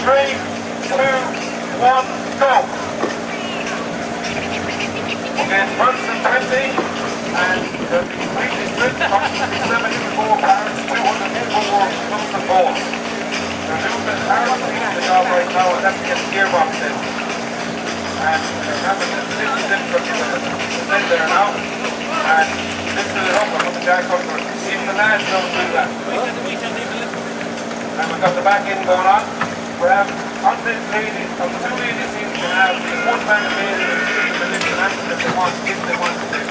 3, 2, 1, go. Okay, first and 20, and the weekly sprint comes to 74 cars, 204 clubs and balls. They're doing the hardest thing in the job right now, and that's to get the gearbox in. And remember, this is difficult because it's in there now, and lifting it up and put the jack under it. Even the lads don't do that. And we've got the back end going on. We have on this ladies, on the 2 ladies teams, we have the 1 man of ladies and 2 of the lift and action if they want to lift.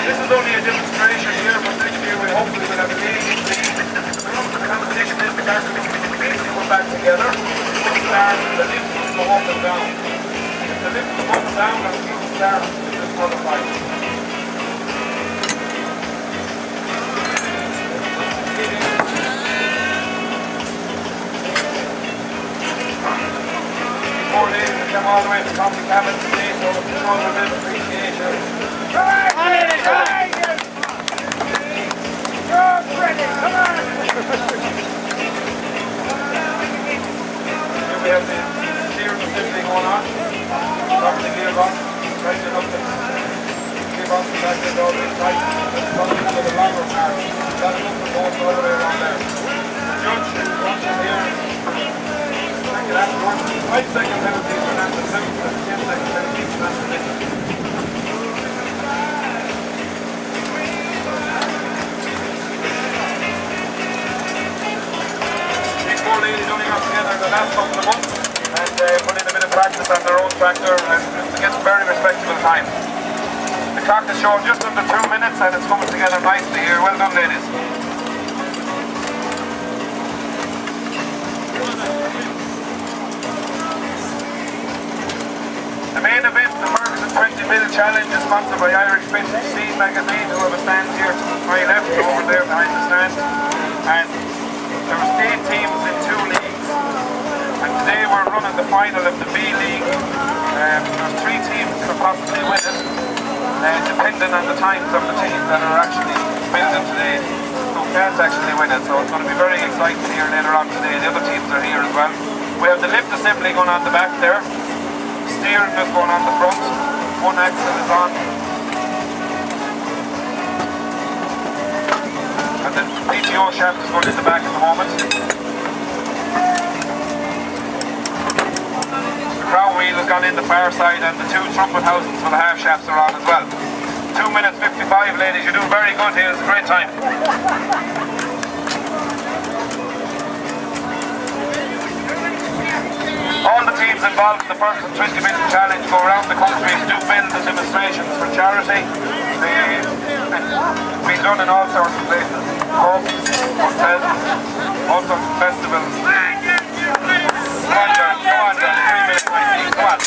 This is only a demonstration here, but next year we hopefully will have a ladies team. The competition is the cars will basically go back together. We'll start, the lift will go up and down. If the lift will go up and down, and we will start with this qualified. Before ladies will come all the way to coffee cabin today, so it's another bit of appreciation. Here we have the steering assembly going on. Top of the gearbox, tighten up the gearbox and back in all this tight. Let's come into the longer part. Got it up and going all the way around there. The judge is watching here. Check it afterwards. 5-second penalties for that, the 10-second penalties for that position. Ladies only got together the last couple of months and put in a bit of practice on their own tractor and to get some very respectable time. The clock is showing just under 2 minutes and it's coming together nicely here. Well done, ladies. The main event, the Ferguson 20 Mil Challenge, is sponsored by Irish Vintage Seed magazine, who have a stand here to my left over there behind the stand. And there was 8 teams in 2 leagues, and today we're running the final of the B League. There's 3 teams that could possibly win it, depending on the times of the teams that are actually building today. So can't actually win it, so it's going to be very exciting here later on today. The other teams are here as well. We have the lift assembly going on the back there, steering is going on the front, 1 axle is on. And the PTO shaft is going in the back at the moment. The crown wheel has gone in the far side and the 2 trumpet housings for the half shafts are on as well. 2 minutes 55, ladies, you're doing very good here, it's a great time. All the teams involved in the Ferguson 20 Mil Challenge go around the country to do build and demonstrations for charity. We've done in all sorts of places, pubs, hotels, all sorts of festivals. Come on, John, go on, John, 3 minutes, come on.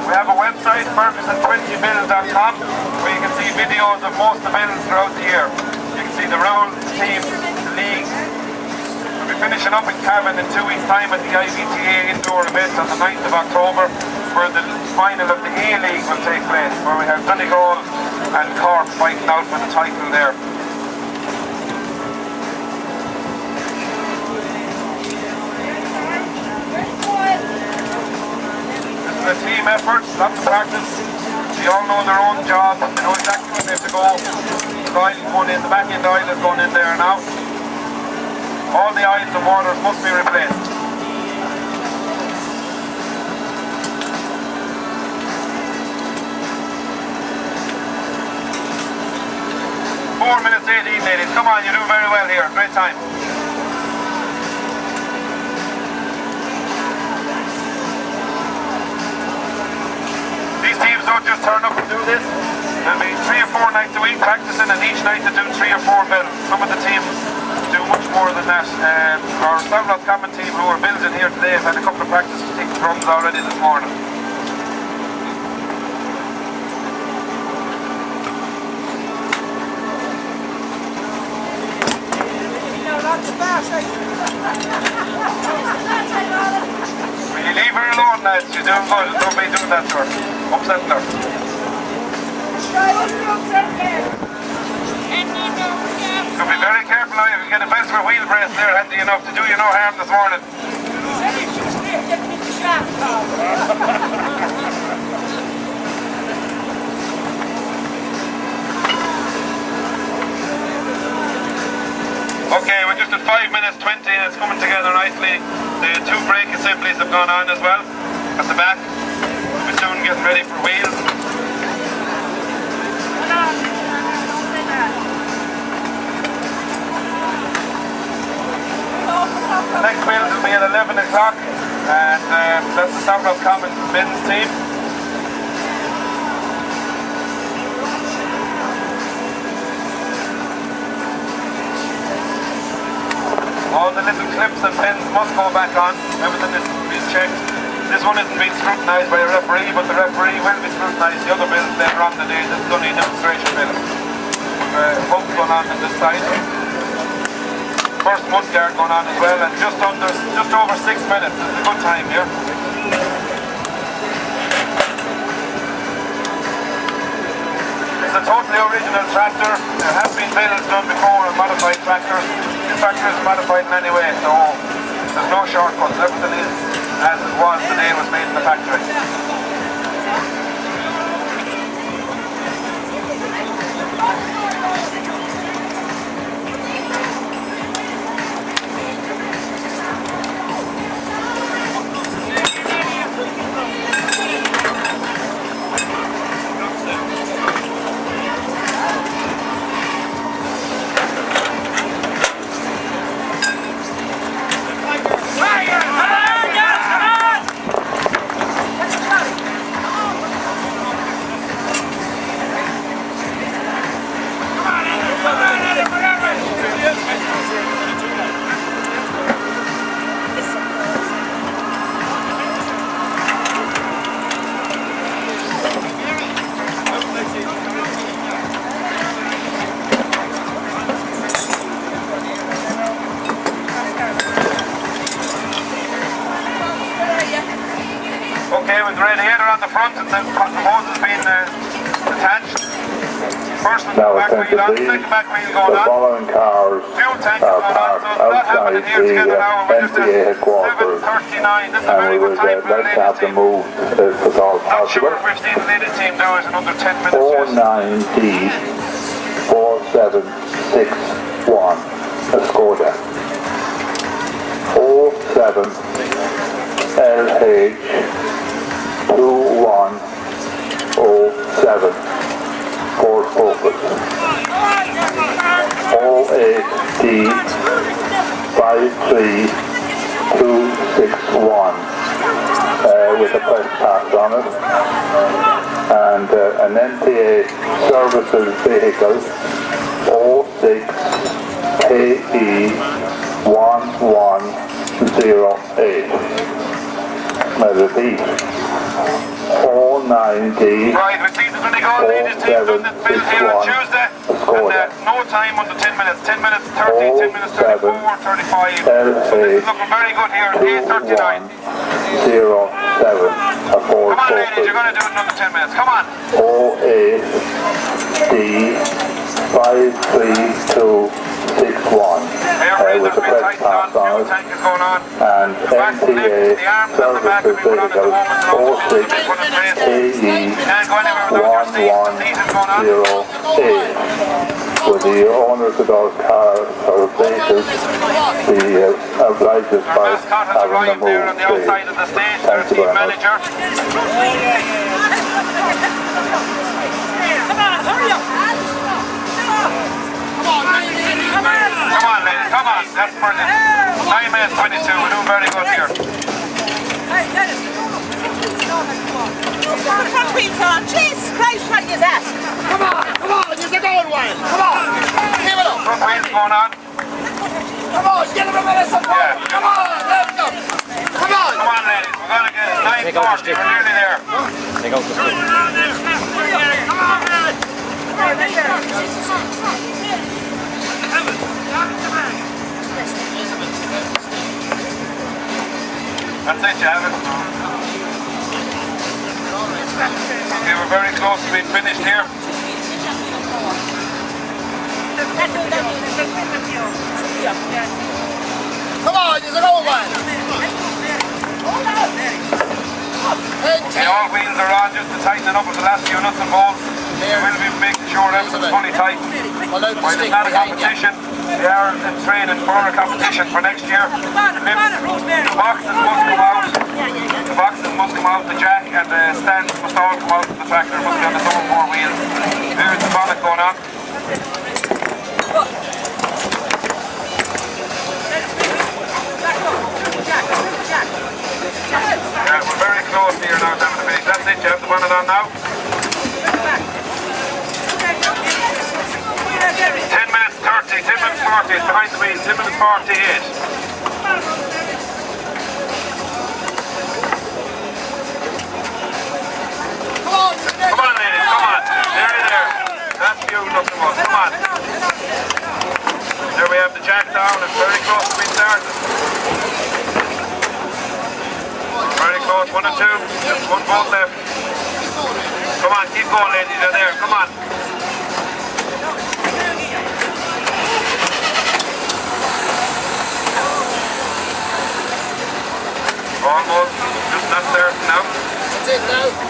We have a website, ferguson20mil.com, where you can see videos of most of the builds throughout the year. You can see the rules, the teams, the leagues. We'll be finishing up in Cavan in 2 weeks' time at the IVTA indoor event on the 9th of October, where the final of the A League will take place, where we have Donegal and Cork fighting out for the title there. This is a team effort, lots of practice. They all know their own job, they know exactly where they have to go. The oil is going in, the back end oil is going in there now. All the oils and waters must be replaced. Four minutes 18, ladies. Come on, you're doing very well here. Great time. These teams don't just turn up and do this. There'll be 3 or 4 nights a week practicing, and each night they do 3 or 4 builds. Some of the teams do much more than that. Our Southlock Common team who are building here today have had a couple of practice runs already this morning. We Will you leave her alone, lads? She's doing good. Don't be doing that to her. Upsetting her. So be very careful now. If you get a best for wheel brace there, handy enough to do you no harm this morning. Okay, we're just at 5 minutes 20 and it's coming together nicely. The 2 brake assemblies have gone on as well at the back. We're soon getting ready for wheels. The next wheels will be at 11 o'clock and that's the Sovereign Commons men's team. All the little clips and pins must go back on. Everything is checked. This one isn't being scrutinised by a referee, but the referee will be scrutinised. The other bills later on the day. This is only a demonstration bill. Pumps going on this side. First mud guard going on as well, and just over 6 minutes. It's a good time here. It's a totally original tractor. There have been builds done before of modified tractors. This tractor is modified in any way, so there's no shortcuts. Everything is as it was the day it was made in the factory. Okay, with the radiator on the front and the hose has been attached. First and back wheel on, second back wheel going on. Following cars fuel tank is going on, so it's not happening here together now. We're just at 7:39. This is a very good time for the ladies team. Not sure if we've seen the ladies team now is another 10 minutes. 49D 4761 Skoda. 07 LH 2107 Ford Focus. 08D 53261 with a press pass on it, and an NTA services vehicle 06 KE 1108. I repeat, 09D. Right, with these are going to go. Ladies team done this build here on Tuesday, and no time under 10 minutes. 10 minutes 30, 10 minutes 34, 35. So this is looking very good here. 8:39. 07 a Ford Come on, ladies, you're going to do it in another 10 minutes. Come on. 08D 53261 with the press pass on it, and NTA services vehicle 06 KE 1108. With the owners of those cars or vehicles, the obliges by having them moved. On the outside of the stage, their team manager. Come on, hurry up! Come on, ladies, come on. That's brilliant. 9 minutes 22. We're doing very good here. Hey, Dennis. Front wheels on. Jesus Christ, what is that? Come on, you're going wild. Come on, give it up. Front wheels going on. Come on, get him a minute support. Yeah. Come on, let's go. Come on. Come on, ladies. We're going to get it. 9:40. We're nearly there. Take out the stick. Come on, man. Come on, That's it. it, you have it. Okay, we're very close to being finished here. Come on, there's an old one. Okay, all wheels are on just to tighten it up with the last few nuts and bolts. We will be making sure everything's fully tight. While it's not a competition, they are in training for a competition for next year. The boxes must come out. The boxes must come out, the jack and the stands must all come out of the tractor. Must be on the double four wheels. There's the bonnet going on. Yeah, we're very close here now, David. That's it, you have the bonnet on now. 10 minutes 30, 10 minutes 40, it's behind the wheel, 10 minutes 48. Come on, ladies, come on. Nearly there. That's you, nothing more. Come on. There we have the jack down, it's very close to being started. Very close, 1 and 2, just one bolt left. Come on, keep going, ladies, you're there, come on. Almost, just not there now. That's it now.